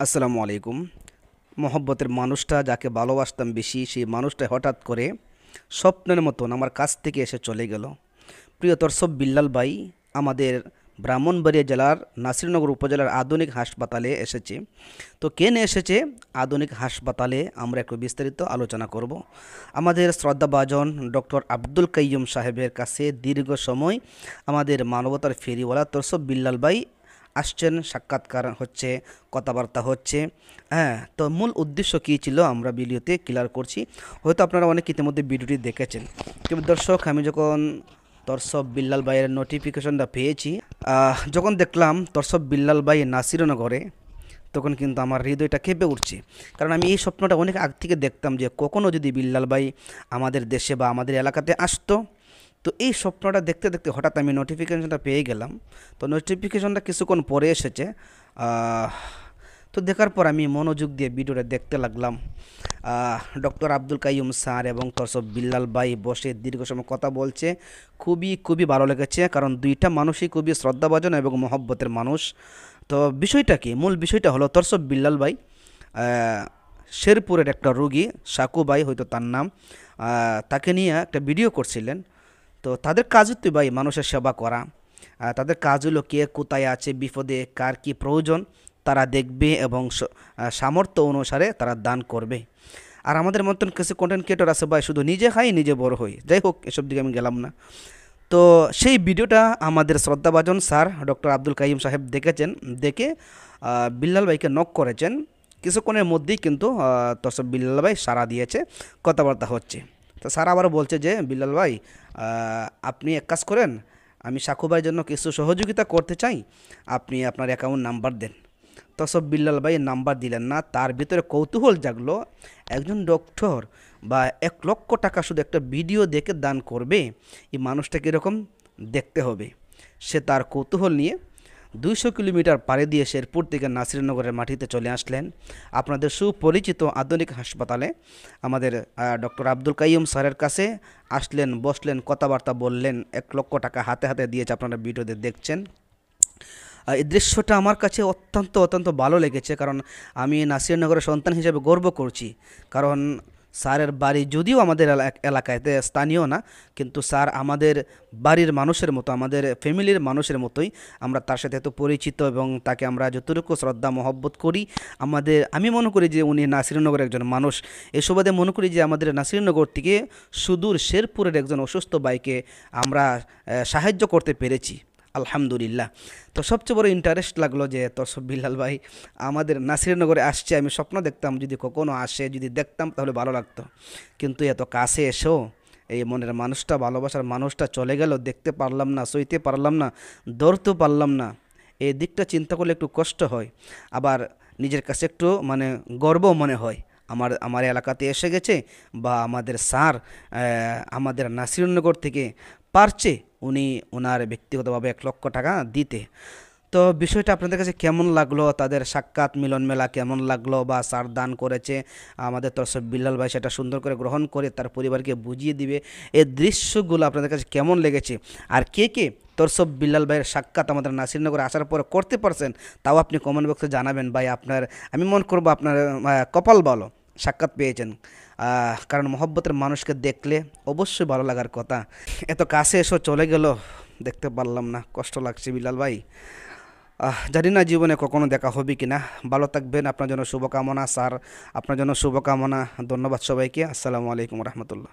আসসালামু আলাইকুম। মহব্বতের মানুষটা যাকে ভালোবাসতাম বেশি, সেই মানুষটা হঠাৎ করে স্বপ্নের মতন আমার কাছ থেকে এসে চলে গেল। প্রিয় দর্শক, বিল্লাল ভাই আমাদের ব্রাহ্মণবাড়িয়া জেলার নাসিরনগর উপজেলার আধুনিক হাসপাতালে এসেছে। তো কেন এসেছে আধুনিক হাসপাতালে আমরা একটু বিস্তারিত আলোচনা করব। আমাদের শ্রদ্ধাভাজন ডক্টর আব্দুল কাইয়ুম সাহেবের কাছে দীর্ঘ সময় আমাদের মানবতার ফেরিওয়ালা দর্শক বিল্লাল ভাই আসছেন, সাক্ষাৎকার হচ্ছে, কথাবার্তা হচ্ছে। হ্যাঁ, তো মূল উদ্দেশ্য কী ছিল আমরা ভিডিওতে ক্লিয়ার করছি। হয়তো আপনারা অনেক ইতিমধ্যে ভিডিওটি দেখেছেন। কিন্তু দর্শক, আমি যখন তরসব বিল্লাল ভাইয়ের নোটিফিকেশনটা পেয়েছি, যখন দেখলাম তরসব বিল্লাল ভাই নাসিরনগরে, তখন কিন্তু আমার হৃদয়টা কেঁপে উঠছে। কারণ আমি এই স্বপ্নটা অনেক আগ থেকে দেখতাম যে কখনও যদি বিল্লাল ভাই আমাদের দেশে বা আমাদের এলাকাতে আসতো। তো এই স্বপ্নটা দেখতে দেখতে হঠাৎ আমি নোটিফিকেশনটা পেয়ে গেলাম। তো নোটিফিকেশনটা কিছুক্ষণ পরে এসেছে। তো দেখার পর আমি মনোযোগ দিয়ে ভিডিওটা দেখতে লাগলাম। ডক্টর আব্দুল কাইয়ুম স্যার এবং তরসব বিল্লাল ভাই বসে দীর্ঘ সময় কথা বলছে। খুবই ভালো লেগেছে, কারণ দুইটা মানুষই খুবই শ্রদ্ধাভাজন এবং মহব্বতের মানুষ। তো বিষয়টা কি, মূল বিষয়টা হলো তরসব বিল্লাল ভাই শেরপুরের একটা রোগী, সাকু ভাই হয়তো তার নাম, তাকে নিয়ে একটা ভিডিও করছিলেন। তো তাদের কাজ হচ্ছে ভাই মানুষের সেবা করা। তাদের কাজ হলো কে কোথায় আছে, বিপদে কার কী প্রয়োজন তারা দেখবে এবং সামর্থ্য অনুসারে তারা দান করবে। আর আমাদের মতন কিছু কন্টেন্ট ক্রিয়েটর আছে ভাই, শুধু নিজে খাই নিজে বড় হই। যাই হোক, এসব দিকে আমি গেলাম না। তো সেই ভিডিওটা আমাদের শ্রদ্ধাভাজন স্যার ডক্টর আব্দুল কাইয়ুম সাহেব দেখেছেন। দেখে বিল্লাল ভাইকে নক করেছেন। কিছুক্ষণের মধ্যেই কিন্তু তসব বিল্লাল ভাই সাড়া দিয়েছে, কথাবার্তা হচ্ছে। তো স্যার আবার বলছে যে বিল্লাল ভাই, আপনি এক কাজ করেন, আমি সাকু ভাইয়ের জন্য কিছু সহযোগিতা করতে চাই, আপনি আপনার অ্যাকাউন্ট নাম্বার দেন। তসব বিল্লাল ভাই নাম্বার দিলেন না। তার ভিতরে কৌতূহল জাগলো, একজন ডক্টর বা 1,00,000 টাকা শুধু একটা ভিডিও দেখে দান করবে, এই মানুষটা কীরকম দেখতে হবে। সে তার কৌতূহল নিয়ে 200 কিলোমিটার পাড়ি দিয়ে শেরপুর থেকে নাসিরনগরের মাটিতে চলে আসলেন আপনাদের সুপরিচিত আধুনিক হাসপাতালে। আমাদের ডক্টর আব্দুল কাইয়ুম স্যারের কাছে আসলেন, বসলেন, কথাবার্তা বললেন। 1,00,000 টাকা হাতে হাতে দিয়েছে, আপনারা ভিডিওতে দেখছেন। এই দৃশ্যটা আমার কাছে অত্যন্ত ভালো লেগেছে, কারণ আমি নাসিরনগরের সন্তান হিসেবে গর্ব করছি। কারণ স্যারের বাড়ি যদিও আমাদের এলাকাতে স্থানীয় না, কিন্তু স্যার আমাদের বাড়ির মানুষের মতো, আমাদের ফ্যামিলির মানুষের মতোই। আমরা তার সাথে এত পরিচিত এবং তাকে আমরা যতটুকু শ্রদ্ধা মহব্বত করি। আমি মনে করি যে উনি নাসিরনগরের একজন মানুষ। এই সুবাদে মনে করি যে আমাদের নাসিরনগর থেকে সুদূর শেরপুরের একজন অসুস্থ ভাইকে আমরা সাহায্য করতে পেরেছি, আলহামদুলিল্লাহ। তো সবচেয়ে বড় ইন্টারেস্ট লাগলো যে তরসব বিল্লাল ভাই আমাদের নাসিরনগরে আসছে। আমি স্বপ্ন দেখতাম যদি কখনো আসে, যদি দেখতাম তাহলে ভালো লাগতো। কিন্তু এত কাছে এসেও এই মনের মানুষটা, ভালোবাসার মানুষটা চলে গেল, দেখতে পারলাম না, সইতে পারলাম না, ধরতেও পারলাম না। এই দিকটা চিন্তা করলে একটু কষ্ট হয়, আবার নিজের কাছে একটু গর্ব মনে হয়। আমার এলাকাতে এসে গেছে, বা আমাদের স্যার আমাদের নাসিরনগর থেকে পারছে উনি ওনার ব্যক্তিগতভাবে 1,00,000 টাকা দিতে। তো বিষয়টা আপনাদের কাছে কেমন লাগলো, তাদের সাক্ষাৎ মিলন মেলা কেমন লাগলো, বা স্যার দান করেছে আমাদের তরসব বিল্লাল ভাই সেটা সুন্দর করে গ্রহণ করে তার পরিবারকে বুঝিয়ে দিবে, এই দৃশ্যগুলো আপনাদের কাছে কেমন লেগেছে? আর কে কে তরসব বিল্লাল ভাইয়ের সাক্ষাৎ আমাদের নাসিরনগরে আসার পরে করতে পারছেন, তাও আপনি কমেন্ট বক্সে জানাবেন। ভাই আমি মনে করবো আপনার কপাল ভালো, সাক্ষাৎ পেয়েছেন। কারণ মহব্বতের মানুষকে দেখলে অবশ্যই ভালো লাগার কথা। এত কাছে এসো চলে গেল, দেখতে পারলাম না, কষ্ট লাগছে বিল্লাল ভাই। জানি না জীবনে কখনো দেখা হবে কি না। ভালো থাকবেন, আপনার জন্য শুভকামনা স্যার, আপনার জন্য শুভকামনা। ধন্যবাদ সবাইকে। আসসালামু আলাইকুম রহমতুল্লাহ।